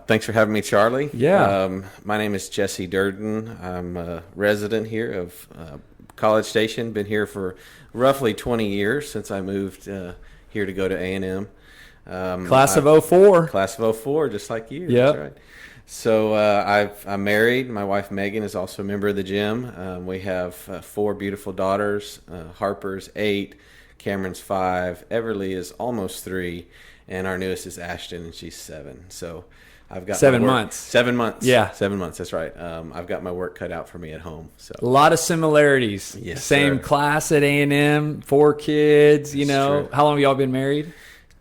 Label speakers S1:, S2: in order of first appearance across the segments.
S1: Thanks for having me, Charlie.
S2: Yeah.
S1: My name is Jesse Durden. I'm a resident here of College Station. Been here for roughly 20 years since I moved here to go to A&M.
S2: Class of '04.
S1: Class of '04, just like you.
S2: Yep.
S1: That's right. So I'm married. My wife Megan is also a member of the gym. We have 4 beautiful daughters. Harper's 8, Cameron's 5, Everly is almost 3, and our newest is Ashton, and she's 7. So I've got
S2: 7 months.
S1: 7 months.
S2: Yeah.
S1: 7 months. That's right. I've got my work cut out for me at home. So
S2: A lot of similarities.
S1: Yes,
S2: Same
S1: sir.
S2: class at A&M, 4 kids. You know,
S1: true.
S2: how long have y'all been married?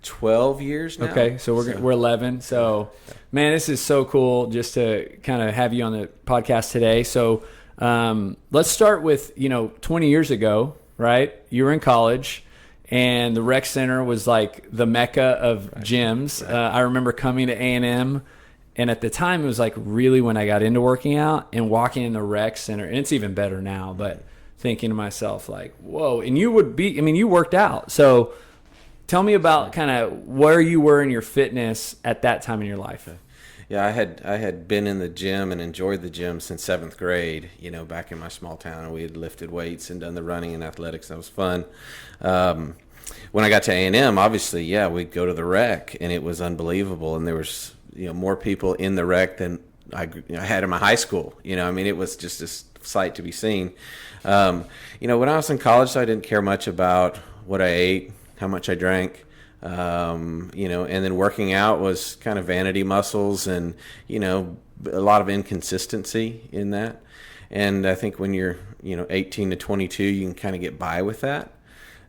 S1: 12 years now.
S2: Okay, so we're 11. So, man, this is so cool just to kind of have you on the podcast today. So, let's start with 20 years ago, right? You were in college, and the rec center was like the mecca of gyms.
S1: Right.
S2: I remember coming to A&M, and at the time it was like really when I got into working out and walking in the rec center, and it's even better now. But thinking to myself like, whoa! And you worked out, so. Tell me about kind of where you were in your fitness at that time in your life.
S1: Yeah, I had been in the gym and enjoyed the gym since 7th grade, back in my small town. And we had lifted weights and done the running and athletics. That was fun. When I got to A&M, obviously, we'd go to the rec, and it was unbelievable. And there was, more people in the rec than I had in my high school. It was just a sight to be seen. When I was in college, I didn't care much about what I ate, how much I drank, and then working out was kind of vanity muscles and, a lot of inconsistency in that. And I think when you're, 18 to 22, you can kind of get by with that.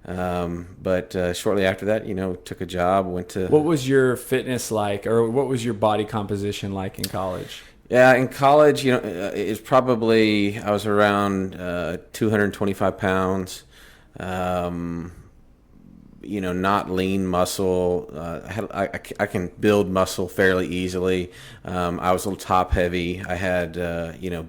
S1: But shortly after that, took a job, went to...
S2: What was your fitness like, or what was your body composition like in college?
S1: Yeah, in college, it's probably, I was around 225 pounds. Not lean muscle. I can build muscle fairly easily. I was a little top heavy. I had,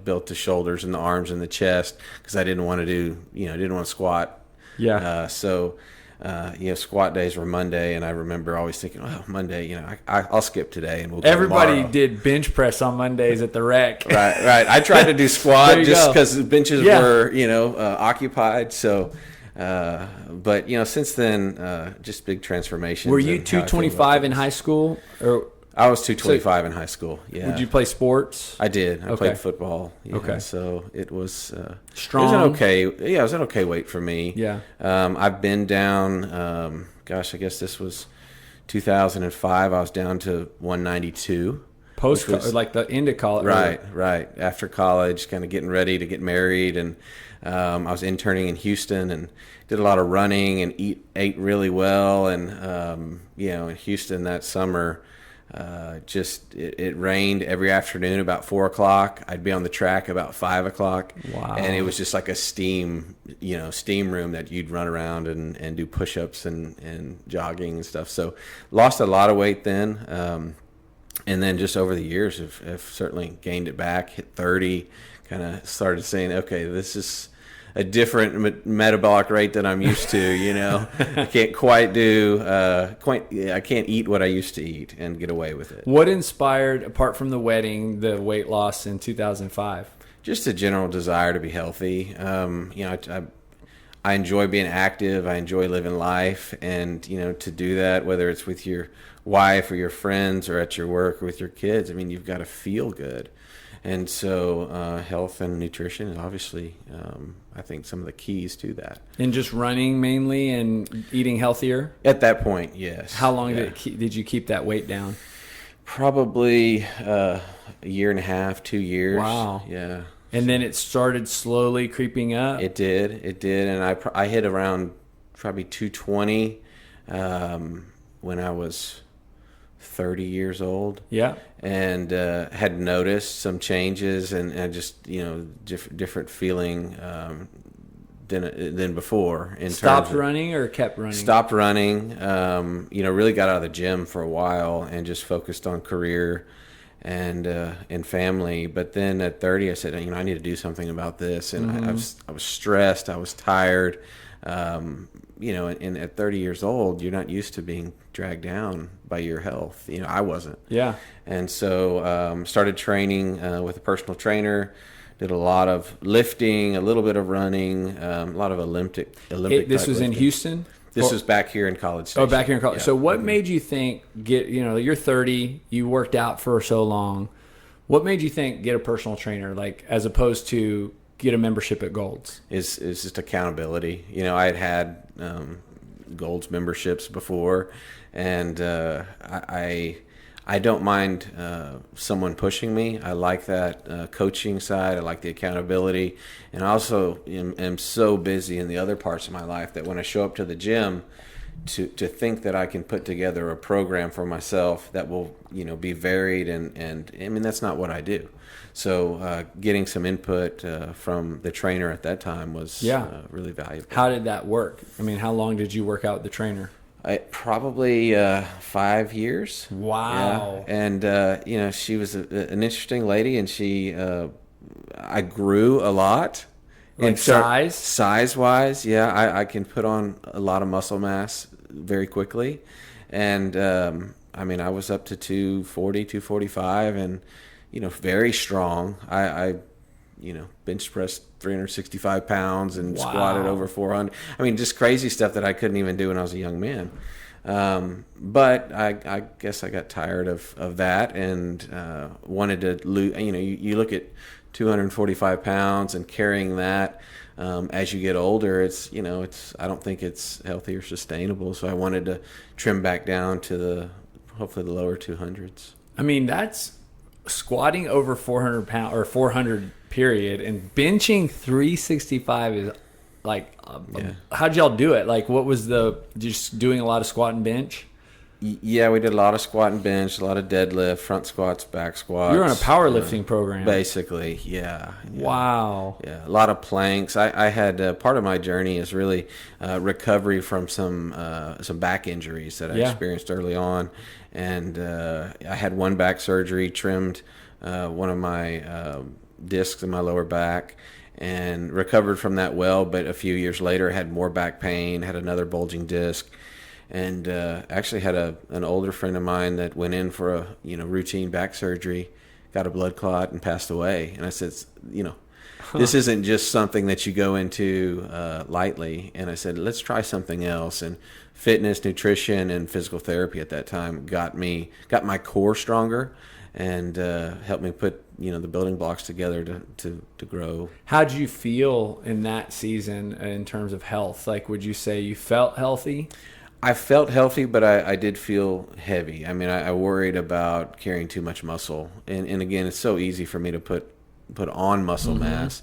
S1: built the shoulders and the arms and the chest because I didn't want to didn't want to squat.
S2: Yeah.
S1: Squat days were Monday, and I remember always thinking, oh, Monday, I'll skip today and we'll do
S2: Everybody
S1: tomorrow.
S2: did bench press on Mondays at the rec.
S1: Right. I tried to do squat just because the benches were, occupied. So, but since then, just big transformations.
S2: Were you 225 in high school, or
S1: I was 225 in high school? Yeah.
S2: Would you play sports?
S1: I did. I
S2: Okay.
S1: played football. Yeah,
S2: Okay.
S1: So it was
S2: Strong.
S1: It was an okay. Yeah, it was an okay weight for me.
S2: Yeah.
S1: I've been down. I guess this was 2005. I was down to 192.
S2: Post
S1: was-
S2: like the end of college.
S1: Right. After college, kind of getting ready to get married, and I was interning in Houston and did a lot of running and ate really well. And in Houston that summer, it rained every afternoon about 4:00. I'd be on the track about 5:00.
S2: Wow.
S1: And it was just like a steam room that you'd run around and do push-ups and jogging and stuff. So lost a lot of weight then. And then just over the years, have certainly gained it back, hit 30, kind of started saying, okay, this is a different metabolic rate than I'm used to, I can't quite I can't eat what I used to eat and get away with it.
S2: What inspired, apart from the wedding, the weight loss in 2005?
S1: Just a general desire to be healthy. I enjoy being active. I enjoy living life. And, to do that, whether it's with your wife or your friends or at your work or with your kids, you've got to feel good. And so health and nutrition is obviously, I think, some of the keys to that.
S2: And just running mainly and eating healthier?
S1: At that point, yes.
S2: How long did you keep that weight down?
S1: Probably a year and a half, 2 years.
S2: Wow.
S1: Yeah.
S2: And then it started slowly creeping up?
S1: It did. And I hit around probably 220 when I was 30 years old.
S2: Yeah.
S1: And had noticed some changes and just, different feeling than before.
S2: Stopped running or kept running?
S1: Stopped running. Really got out of the gym for a while and just focused on career and family. But then at 30, I said, I need to do something about this. And I was stressed. I was tired. And at 30 years old, you're not used to being dragged down by your health. I wasn't.
S2: Yeah.
S1: And so started training with a personal trainer. Did a lot of lifting, a little bit of running, a lot of Olympic.
S2: This was
S1: lifting.
S2: in Houston.
S1: This was back here in College Station.
S2: Oh, back here in college.
S1: Yeah.
S2: So what made you think you're 30, you worked out for so long. What made you think get a personal trainer, like as opposed to get a membership at Gold's?
S1: Is just accountability. I had Gold's memberships before, and I don't mind someone pushing me. I like that coaching side. I like the accountability. And I also am so busy in the other parts of my life that when I show up to the gym, to think that I can put together a program for myself that will, be varied. And I mean, that's not what I do. So getting some input from the trainer at that time was really valuable.
S2: How did that work? I mean, how long did you work out with the trainer?
S1: Probably 5 years.
S2: Wow.
S1: Yeah. And, she was an interesting lady, and I grew a lot.
S2: Like size?
S1: Size-wise, yeah. I can put on a lot of muscle mass very quickly. And, I was up to 240, 245, and, very strong. I bench pressed 365 pounds and squatted over 400. Just crazy stuff that I couldn't even do when I was a young man. But I guess I got tired of that and wanted to lose. You look at 245 pounds and carrying that as you get older. I don't think it's healthy or sustainable. So I wanted to trim back down to hopefully the lower 200s.
S2: That's squatting over 400 pounds or 400 period, and benching 365 is like how'd y'all do it? Like, what was just doing a lot of squat and bench?
S1: Yeah, we did a lot of squat and bench, a lot of deadlift, front squats, back squats.
S2: You're on a powerlifting program,
S1: basically. Yeah.
S2: Wow.
S1: Yeah, a lot of planks. I had part of my journey is really recovery from some back injuries that I experienced early on, and I had one back surgery, trimmed one of my discs in my lower back, and recovered from that well. But a few years later, had more back pain, had another bulging disc. And actually had an older friend of mine that went in for a routine back surgery, got a blood clot, and passed away. And I said, this isn't just something that you go into lightly. And I said, let's try something else. And fitness, nutrition, and physical therapy at that time got my core stronger, and helped me put the building blocks together to grow.
S2: How'd you feel in that season in terms of health? Like, would you say you felt healthy?
S1: I felt healthy, but I did feel heavy. I worried about carrying too much muscle. And again, it's so easy for me to put on muscle mass.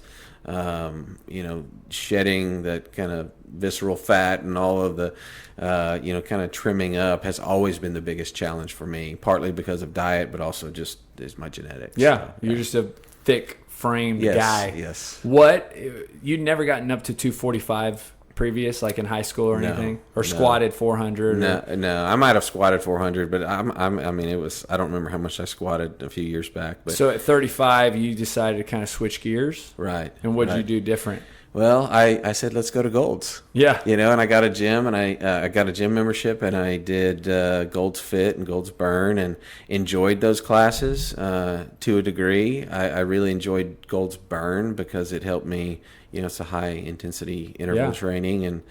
S1: Shedding that kind of visceral fat and all of the, kind of trimming up has always been the biggest challenge for me, partly because of diet, but also just is my genetics.
S2: Yeah, you're just a thick-framed guy.
S1: Yes.
S2: You'd never gotten up to 245 previous, like in high school or anything, or squatted 400?
S1: No, I might have squatted 400, but I don't remember how much I squatted a few years back. But
S2: so at 35, you decided to kind of switch gears,
S1: right?
S2: And what did you do different?
S1: Well, I said let's go to Gold's.
S2: Yeah,
S1: and I got a gym, and I got a gym membership, and I did Gold's Fit and Gold's Burn, and enjoyed those classes to a degree. I really enjoyed Gold's Burn because it helped me. It's a high intensity interval training, and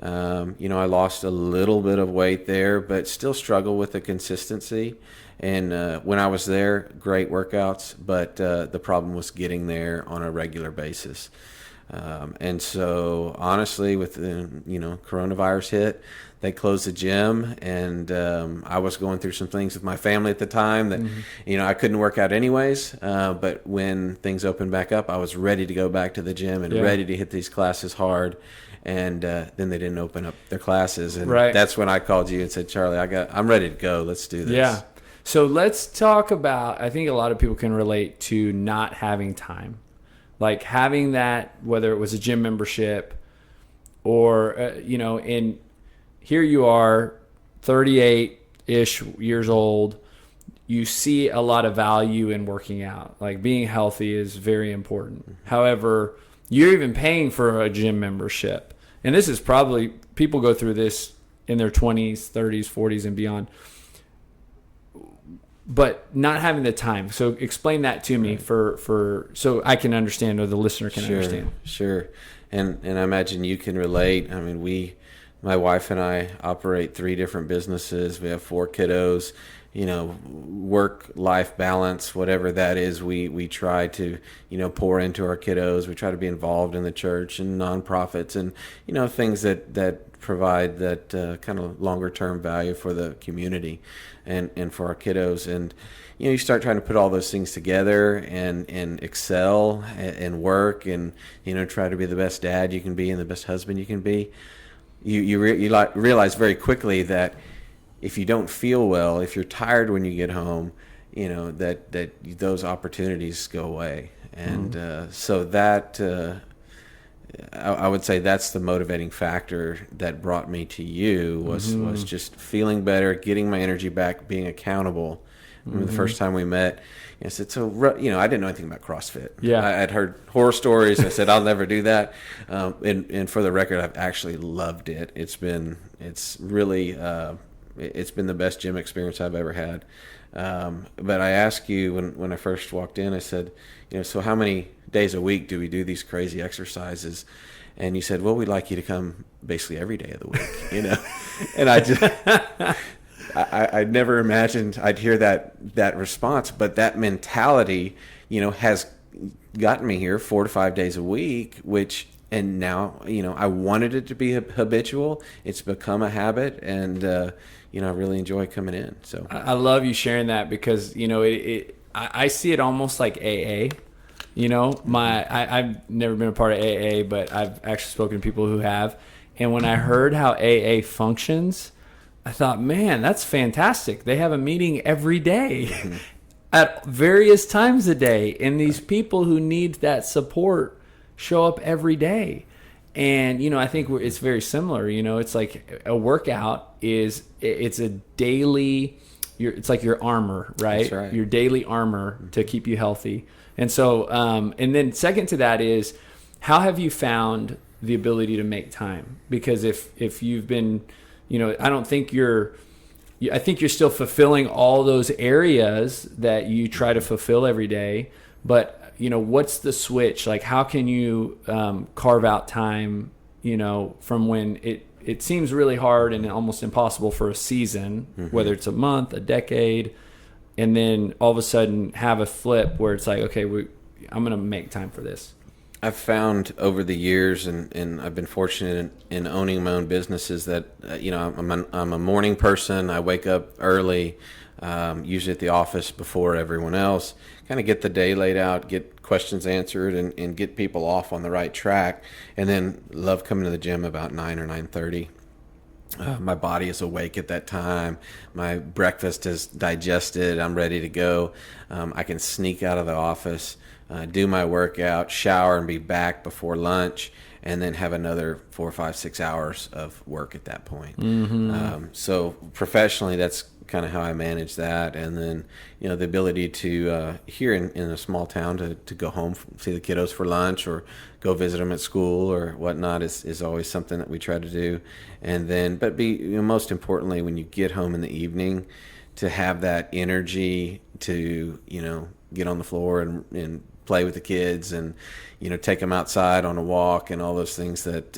S1: I lost a little bit of weight there, but still struggle with the consistency. And when I was there, great workouts, but the problem was getting there on a regular basis. And so honestly, with the coronavirus hit, they closed the gym, and I was going through some things with my family at the time that I couldn't work out anyways, but when things opened back up, I was ready to go back to the gym and ready to hit these classes hard. And then they didn't open up their classes, and that's when I called you and said, Charlie, I'm ready to go, let's do this.
S2: So let's talk about, I think a lot of people can relate to not having time. Like having that, whether it was a gym membership or, and here you are, 38-ish years old. You see a lot of value in working out. Like being healthy is very important. However, you're even paying for a gym membership. and this is probably, people go through this in their 20s, 30s, 40s, and beyond, but not having the time. So explain that to me for so I can understand, or the listener can understand.
S1: Sure. And I imagine you can relate. I mean, my wife and I operate 3 different businesses. We have 4 kiddos. Work-life balance, whatever that is, we try to, pour into our kiddos. We try to be involved in the church and nonprofits and, things that provide that kind of longer-term value for the community and for our kiddos. And, you start trying to put all those things together and excel and work and, try to be the best dad you can be and the best husband you can be. You realize very quickly that if you don't feel well, if you're tired when you get home, that those opportunities go away. And so that, I would say that's the motivating factor that brought me to you was just feeling better, getting my energy back, being accountable. I remember the first time we met, I said, so, I didn't know anything about CrossFit.
S2: Yeah.
S1: I'd heard horror stories. I said, I'll never do that. And for the record, I've actually loved it. It's been the best gym experience I've ever had. But I asked you when I first walked in, I said, so how many days a week do we do these crazy exercises? And you said, well, we'd like you to come basically every day of the week, And I just, I never imagined I'd hear that response, but that mentality, has gotten me here 4 to 5 days a week, and now, I wanted it to be habitual. It's become a habit, and, I really enjoy coming in. So
S2: I love you sharing that because, I see it almost like AA. I've never been a part of AA, but I've actually spoken to people who have. And when I heard how AA functions, I thought, man, that's fantastic. They have a meeting every day at various times a day. And these people who need that support show up every day. And, I think it's very similar. It's like a workout it's a daily, it's like your armor, right?
S1: That's right.
S2: Your daily armor to keep you healthy. And so, and then second to that is, how have you found the ability to make time? Because if you've been, I don't think I think you're still fulfilling all those areas that you try to fulfill every day. But, what's the switch? Like, how can you carve out time, from when it seems really hard and almost impossible for a season, whether it's a month, a decade, and then all of a sudden have a flip where it's like, okay, I'm going to make time for this.
S1: I've found over the years, and I've been fortunate in owning my own businesses, that I'm a morning person. I wake up early, usually at the office before everyone else, kind of get the day laid out, get questions answered, and get people off on the right track, and then love coming to the gym about 9 or 9:30. My body is awake at that time. My breakfast is digested. I'm ready to go. I can sneak out of the office, do my workout, shower, and be back before lunch, and then have another 4, 5, 6 hours of work at that point. So professionally, that's kind of how I manage that. And then, the ability to, here in a small town, to go home, see the kiddos for lunch or go visit them at school or whatnot is always something that we try to do. And then, but most importantly, when you get home in the evening, to have that energy to, get on the floor and play with the kids and, take them outside on a walk and all those things that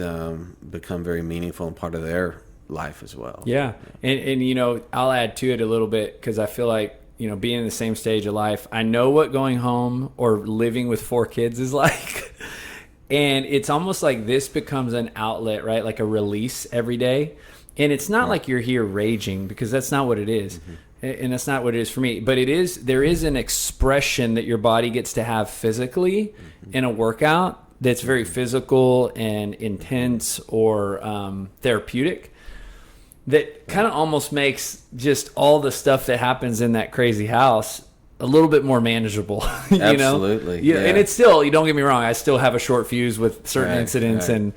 S1: become very meaningful and part of their life as well.
S2: Yeah. And I'll add to it a little bit because I feel like, being in the same stage of life, I know what going home or living with 4 kids is like. And it's almost like this becomes an outlet, right? Like a release every day. And it's not like you're here raging, because that's not what it is. And that's not what it is for me. But there is an expression that your body gets to have physically in a workout that's very physical and intense or therapeutic, that kind of almost makes just all the stuff that happens in that crazy house a little bit more manageable.
S1: Absolutely.
S2: Yeah. And it's still, you don't get me wrong, I still have a short fuse with certain incidents, and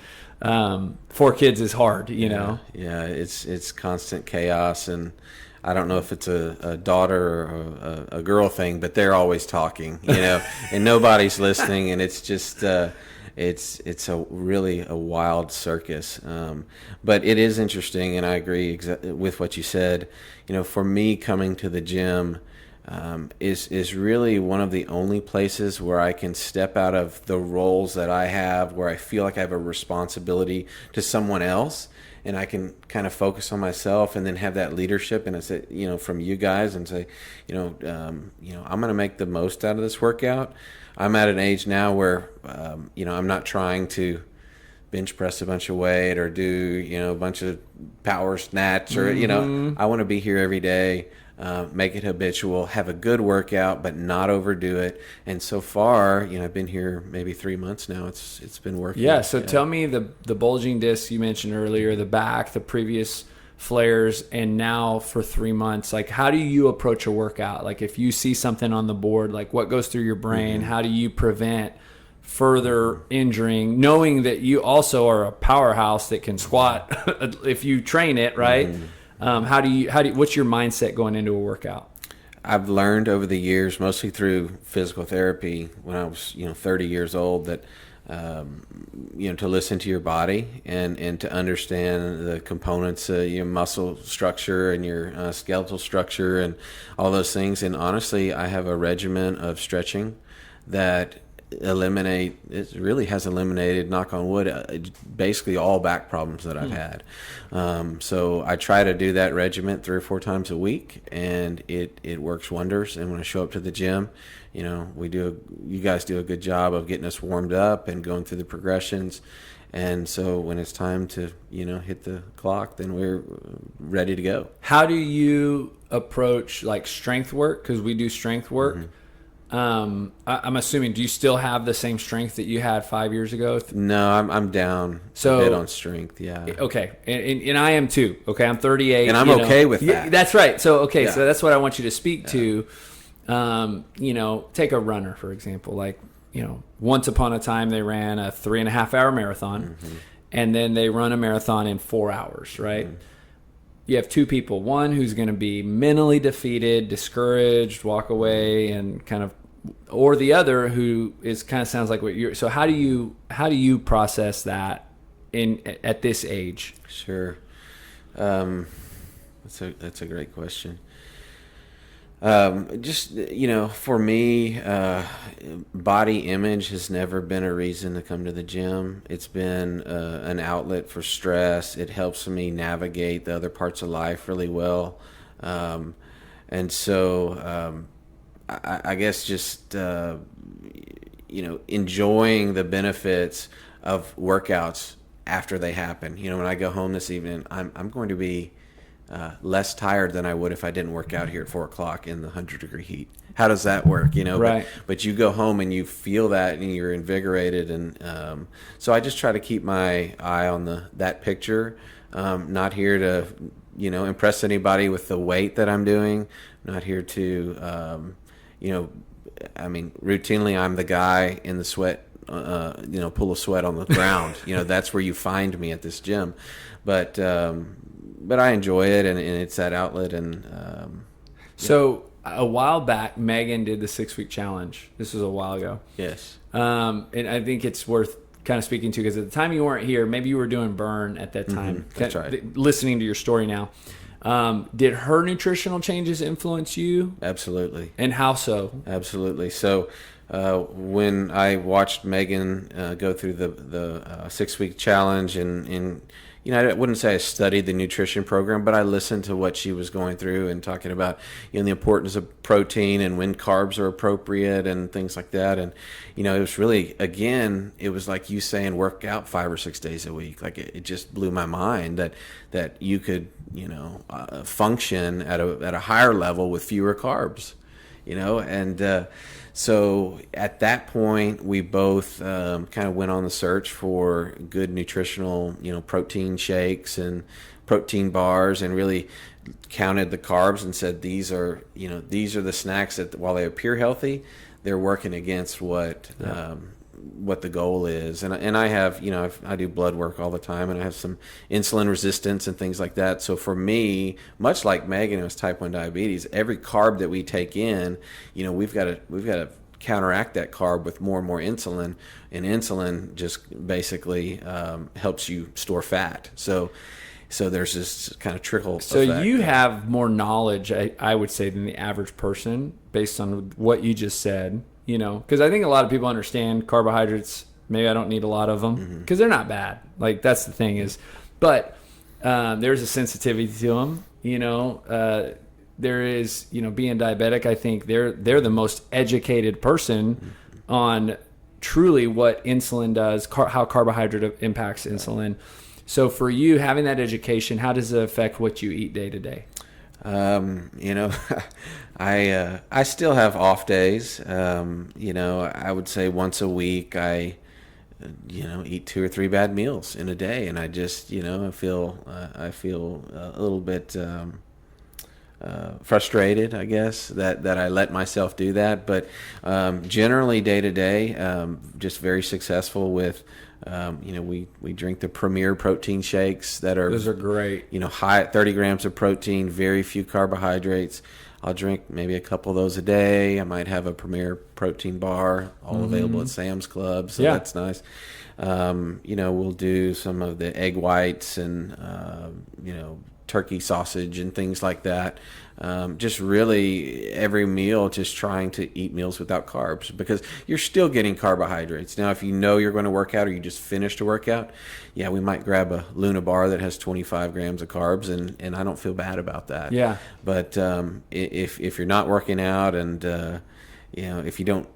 S2: 4 kids is hard, know.
S1: Yeah, it's constant chaos, and I don't know if it's a daughter or a girl thing, but they're always talking, and nobody's listening, and it's just it's a really a wild circus. But it is interesting, and I agree with what you said. For me, coming to the gym is really one of the only places where I can step out of the roles that I have, where I feel like I have a responsibility to someone else, and I can kind of focus on myself, and then have that leadership, and I say, from you guys, and say, I'm going to make the most out of this workout. I'm at an age now where, I'm not trying to bench press a bunch of weight or do, a bunch of power snatch or, I want to be here every day. Make it habitual, have a good workout, but not overdo it. And so far, I've been here maybe 3 months now. It's been working.
S2: Yeah. So tell me the bulging discs you mentioned earlier, the back, the previous flares, and now for 3 months, like how do you approach a workout? Like if you see something on the board, like what goes through your brain? How do you prevent further injuring, knowing that you also are a powerhouse that can squat if you train it, right? How do you what's your mindset going into a workout?
S1: I've learned over the years, mostly through physical therapy when I was, 30 years old, that, to listen to your body and to understand the components, your muscle structure and your skeletal structure and all those things. And honestly, I have a regimen of stretching that it really has eliminated, knock on wood, basically all back problems that I've had. So I try to do that regimen 3 or 4 times a week, and it works wonders. And when I show up to the gym, you guys do a good job of getting us warmed up and going through the progressions. And so when it's time to, hit the clock, then we're ready to go.
S2: How do you approach like strength work? Because we do strength work. I'm assuming, do you still have the same strength that you had 5 years ago?
S1: No, I'm down a bit on strength, yeah.
S2: Okay, and I am too. Okay, I'm 38.
S1: And I'm okay with that.
S2: Yeah, that's right. So, so that's what I want you to speak to. Take a runner, for example. Like, once upon a time they ran a 3.5 hour marathon, and then they run a marathon in 4 hours, right? You have 2 people, one who's going to be mentally defeated, discouraged, walk away, and kind of, or the other who is kind of sounds like what you're. So how do you process that at this age?
S1: Sure, that's a great question. For me, body image has never been a reason to come to the gym. It's been an outlet for stress. It helps me navigate the other parts of life really well. And so I guess just, enjoying the benefits of workouts after they happen. When I go home this evening, I'm going to be less tired than I would if I didn't work out here at 4 o'clock in the 100-degree heat. How does that work?
S2: Right.
S1: But you go home and you feel that and you're invigorated. And so I just try to keep my eye on that picture. Not here to, impress anybody with the weight that I'm doing. Not here to, routinely I'm the guy in the sweat, pool of sweat on the ground. That's where you find me at this gym. But I enjoy it, and it's that outlet. And
S2: so a while back, Megan did the 6-week challenge. This was a while ago.
S1: Yes.
S2: And I think it's worth kind of speaking to, because at the time you weren't here, maybe you were doing burn at that time.
S1: That's right.
S2: Listening to your story now. Did her nutritional changes influence you?
S1: Absolutely.
S2: And how so?
S1: Absolutely. So when I watched Megan go through the 6-week challenge, and I wouldn't say I studied the nutrition program, but I listened to what she was going through and talking about, the importance of protein and when carbs are appropriate and things like that. And, it was really, again, it was like you saying work out 5 or 6 days a week. Like it just blew my mind that you could, function at a higher level with fewer carbs, and so at that point, we both kind of went on the search for good nutritional, protein shakes and protein bars, and really counted the carbs and said, these are the snacks that, while they appear healthy, they're working against what the goal is. And I have, I do blood work all the time, and I have some insulin resistance and things like that. So for me, much like Megan, it was type 1 diabetes. Every carb that we take in, we've got to counteract that carb with more and more insulin, and insulin just basically helps you store fat. So there's this kind of trickle
S2: So
S1: effect.
S2: you have more knowledge, I would say, than the average person based on what you just said, because I think a lot of people understand carbohydrates. Maybe I don't need a lot of them because they're not bad. Like, that's the thing is, but there's a sensitivity to them, there is, being diabetic. I think they're the most educated person on truly what insulin does, how carbohydrate impacts insulin. So for you, having that education, how does it affect what you eat day to day?
S1: I still have off days. I would say once a week I eat 2 or 3 bad meals in a day, and I just I feel a little bit frustrated, I guess, that I let myself do that. But generally day to day, just very successful with. We drink the Premier protein shakes
S2: Those are great.
S1: High at 30 grams of protein, very few carbohydrates. I'll drink maybe a couple of those a day. I might have a Premier protein bar, all available at Sam's Club, so that's nice. We'll do some of the egg whites and turkey sausage and things like that. Just really every meal, just trying to eat meals without carbs, because you're still getting carbohydrates. Now, if you're going to work out or you just finished a workout, we might grab a Luna bar that has 25 grams of carbs, and I don't feel bad about that.
S2: Yeah.
S1: But if you're not working out and if you don't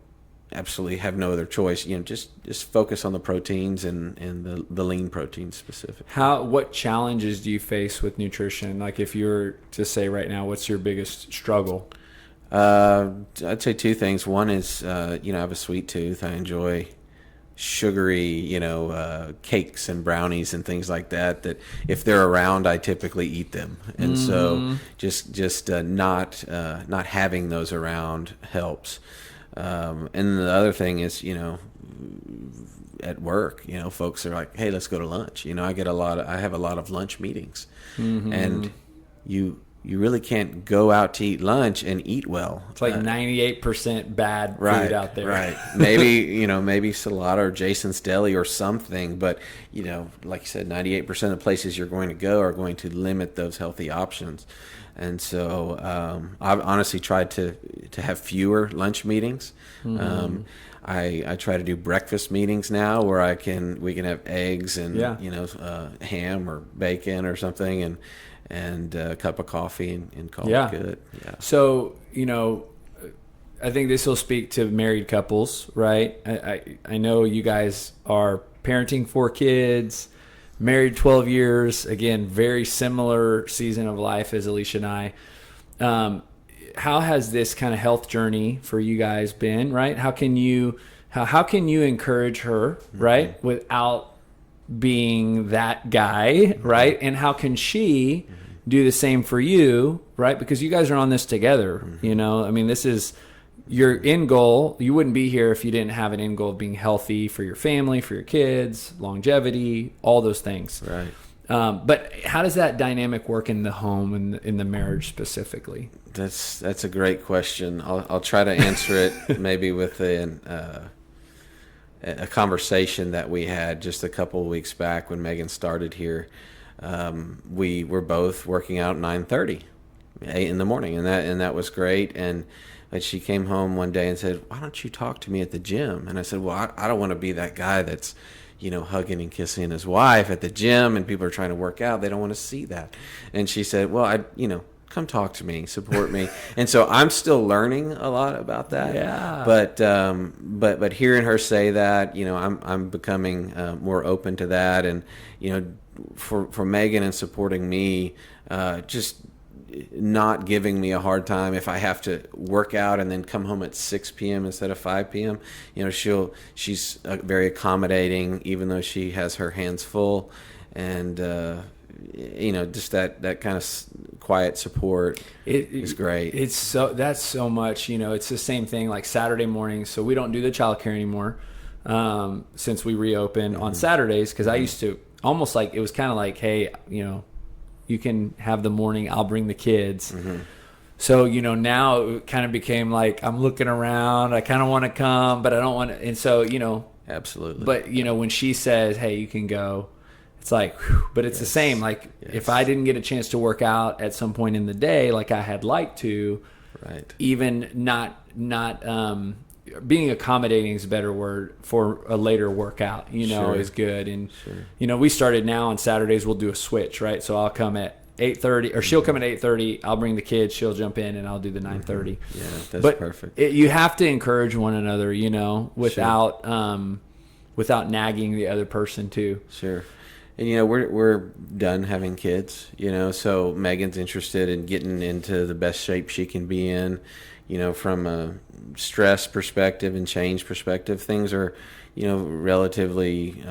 S1: absolutely have no other choice, just focus on the proteins and the lean proteins specific.
S2: What challenges do you face with nutrition? Like, if you were to say right now, what's your biggest struggle?
S1: I'd say 2 things. One is I have a sweet tooth. I enjoy sugary cakes and brownies and things like that if they're around, I typically eat them, and so just not having those around helps. And the other thing is, at work, folks are like, hey, let's go to lunch. I have a lot of lunch meetings, and you really can't go out to eat lunch and eat well.
S2: It's like 98% bad food out there.
S1: Right. Maybe Salata or Jason's Deli or something, but like you said, 98% of the places you're going to go are going to limit those healthy options. And so I've honestly tried to have fewer lunch meetings. I try to do breakfast meetings now where we can have eggs and ham or bacon or something and a cup of coffee and call it good. Yeah.
S2: So I think this will speak to married couples, right? I know you guys are parenting 4 kids. Married 12 years, again, very similar season of life as Alicia and I. How has this kind of health journey for you guys been, right? How can you encourage her, right, without being that guy, right? And how can she do the same for you, right? Because you guys are on this together, I mean, this is your end goal. You wouldn't be here if you didn't have an end goal of being healthy for your family, for your kids, longevity, all those things.
S1: Right.
S2: But how does that dynamic work in the home and in the marriage specifically?
S1: That's a great question. I'll try to answer it maybe with a conversation that we had just a couple of weeks back when Megan started here. We were both working out at 9:30 in the morning, and that was great. But she came home one day and said, "Why don't you talk to me at the gym?" And I said, "Well, I don't want to be that guy that's, hugging and kissing his wife at the gym and people are trying to work out. They don't want to see that." And she said, "Well, come talk to me, support me." And so I'm still learning a lot about that.
S2: Yeah.
S1: But hearing her say that, I'm becoming more open to that. And, for Megan and supporting me, just not giving me a hard time if I have to work out and then come home at 6 p.m. instead of 5 p.m. She's very accommodating, even though she has her hands full, and just that kind of quiet support is great.
S2: That's so much. It's the same thing like Saturday mornings. So we don't do the childcare anymore since we reopened on Saturdays, because I used to almost it was kind of like, hey, you can have the morning, I'll bring the kids. So, now it kind of became like I'm looking around. I kind of want to come, but I don't want to. And so,
S1: Absolutely.
S2: but, when she says, hey, you can go, it's like, whew, but it's the same. Like if I didn't get a chance to work out at some point in the day, like I had liked to,
S1: right.
S2: Even not being accommodating is a better word for a later workout, is good. And, we started now on Saturdays, we'll do a switch, right? So I'll come at 8:30, or she'll come at 8:30. I'll bring the kids. She'll jump in, and I'll do the 9:30.
S1: Yeah, that's perfect.
S2: You have to encourage one another, without without nagging the other person too.
S1: Sure. And we're done having kids, so Megan's interested in getting into the best shape she can be in, from a stress perspective and change perspective. Things are, relatively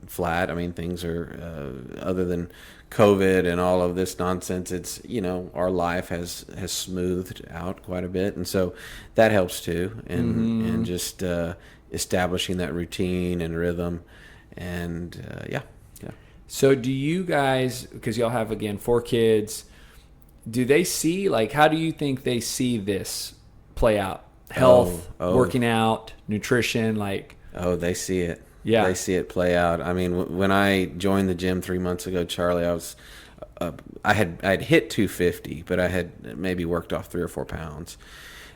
S1: flat. I mean, things are other than COVID and all of this nonsense, it's, our life has smoothed out quite a bit, and so that helps too. And just establishing that routine and rhythm, and yeah.
S2: So do you guys, because y'all have, again, 4 kids, do they see, how do you think they see this play out? Health, working out, nutrition,
S1: Oh, they see it.
S2: Yeah.
S1: They see it play out. I mean, when I joined the gym 3 months ago, Charlie, I'd hit 250, but I had maybe worked off 3 or 4 pounds.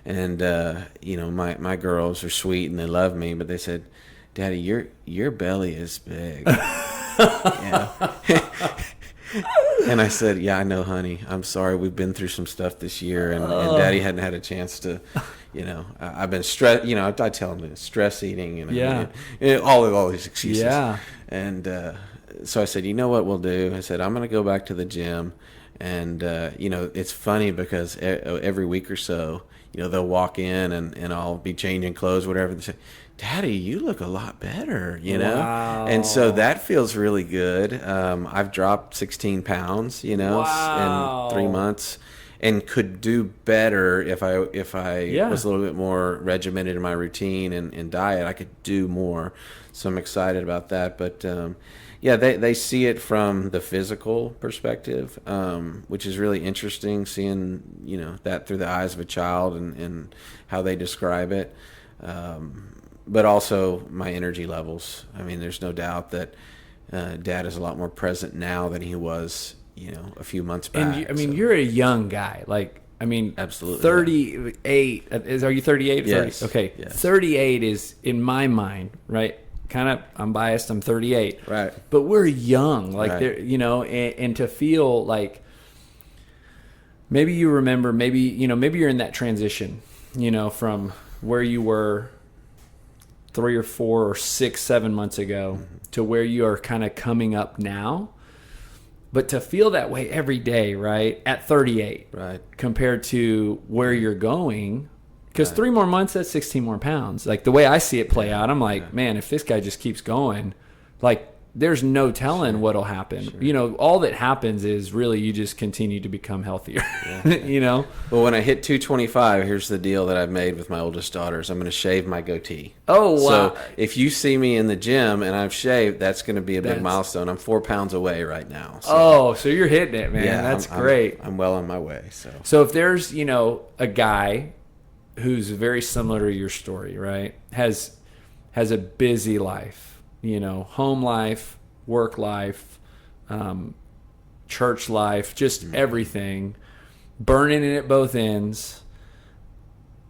S1: And, my girls are sweet and they love me, but they said, Daddy, your belly is big. Yeah. And I said, yeah, I know, honey. I'm sorry. We've been through some stuff this year, and Daddy hadn't had a chance to, I've been stress. I tell him stress eating, and all these excuses.
S2: Yeah.
S1: And so I said, you know what we'll do? I said, I'm going to go back to the gym, and it's funny because every week or so, they'll walk in and I'll be changing clothes, whatever. They say, Daddy, you look a lot better,
S2: Wow.
S1: And so that feels really good. I've dropped 16 pounds,
S2: Wow.
S1: in 3 months, and could do better if I was a little bit more regimented in my routine and diet. I could do more. So I'm excited about that. But they see it from the physical perspective, which is really interesting, seeing, that through the eyes of a child and how they describe it. But also my energy levels. I mean, there's no doubt that Dad is a lot more present now than he was, a few months back.
S2: And you're a young guy.
S1: Absolutely.
S2: 38. Are you 38?
S1: Yes.
S2: 30? Okay.
S1: Yes.
S2: 38 is, in my mind, right? Kind of, I'm biased. I'm 38.
S1: Right.
S2: But we're young.
S1: Right.
S2: And to feel like maybe you remember, maybe you're in that transition, from where you were 3 or 4 or 6, 7 months ago to where you are kind of coming up now. But to feel that way every day, right, at 38,
S1: right,
S2: compared to where you're going, because 3 more months, that's 16 more pounds. Like the way I see it play out, I'm like, man, if this guy just keeps going, there's no telling what'll happen. Sure. All that happens is really you just continue to become healthier. Yeah.
S1: Well, when I hit 225, here's the deal that I've made with my oldest daughters. I'm going to shave my goatee.
S2: Oh, wow.
S1: So if you see me in the gym and I've shaved, that's going to be a big milestone. I'm 4 pounds away right now.
S2: So you're hitting it, man. Yeah, that's great.
S1: I'm well on my way.
S2: So if there's, a guy who's very similar to your story, right, has a busy life, home life, work life, church life, just everything, burning it at both ends.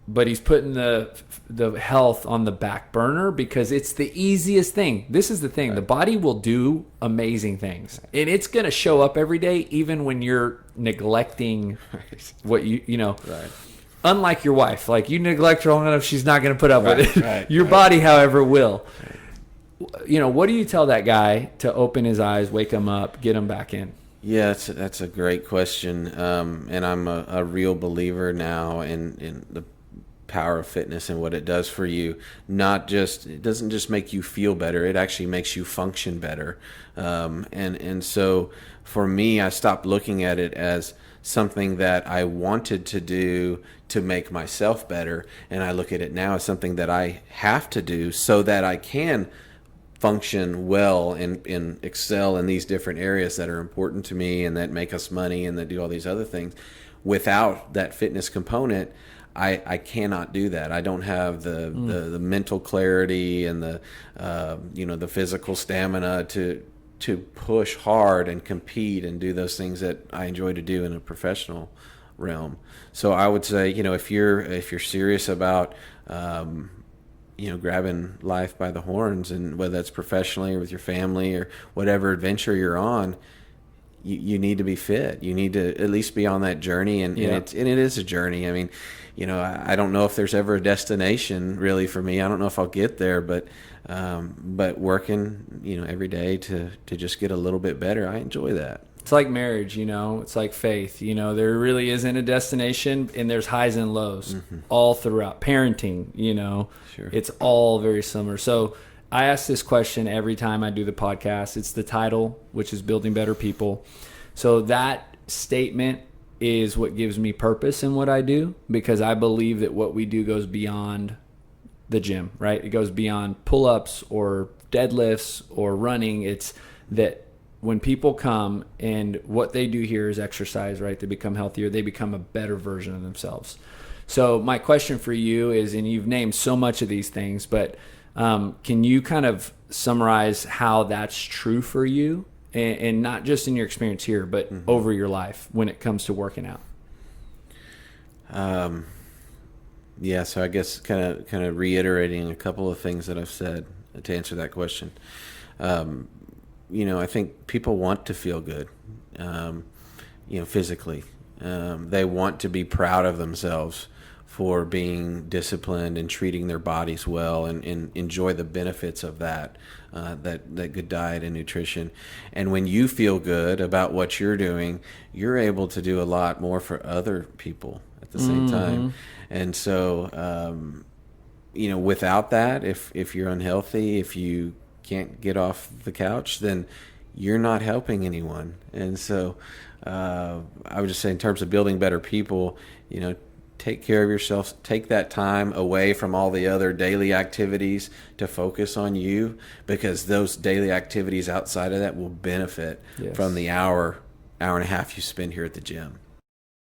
S2: But he's putting the health on the back burner because it's the easiest thing. This is the thing. Right. The body will do amazing things. And it's going to show up every day, even when you're neglecting what Right. Unlike your wife. You neglect her long enough, she's not going to put up with it.
S1: Right,
S2: your body, however, will. Right. What do you tell that guy to open his eyes, wake him up, get him back in?
S1: Yeah, that's a great question. And I'm a real believer now in the power of fitness and what it does for you. It doesn't just make you feel better, it actually makes you function better. And so for me, I stopped looking at it as something that I wanted to do to make myself better, and I look at it now as something that I have to do so that I can function well and excel in these different areas that are important to me and that make us money and that do all these other things. without that fitness component, I cannot do that. I don't have the mental clarity and the the physical stamina to push hard and compete and do those things that I enjoy to do in a professional realm. So I would say, if you're serious about grabbing life by the horns, and whether that's professionally or with your family or whatever adventure you're on, you need to be fit. You need to at least be on that journey, and it is a journey. I mean, I don't know if there's ever a destination really for me. I don't know if I'll get there, but working, every day to just get a little bit better, I enjoy that.
S2: It's like marriage, it's like faith. There really isn't a destination, and there's highs and lows all throughout. Parenting,
S1: Sure.
S2: It's all very similar. So I ask this question every time I do the podcast. It's the title, which is Building Better People. So that statement is what gives me purpose in what I do, because I believe that what we do goes beyond the gym, right? It goes beyond pull-ups or deadlifts or running. It's that when people come and what they do here is exercise, right? They become healthier. They become a better version of themselves. So my question for you is, and you've named so much of these things, but can you kind of summarize how that's true for you, and not just in your experience here, but over your life when it comes to working out?
S1: Yeah, so I guess kind of reiterating a couple of things that I've said to answer that question. I think people want to feel good, physically. They want to be proud of themselves for being disciplined and treating their bodies well, and enjoy the benefits of that good diet and nutrition. And when you feel good about what you're doing, you're able to do a lot more for other people at the same time. And so, without that, if you're unhealthy, if you can't get off the couch, then you're not helping anyone. And so I would just say, in terms of building better people, take care of yourself. Take that time away from all the other daily activities to focus on you, because those daily activities outside of that will benefit from the hour and a half you spend here at the gym.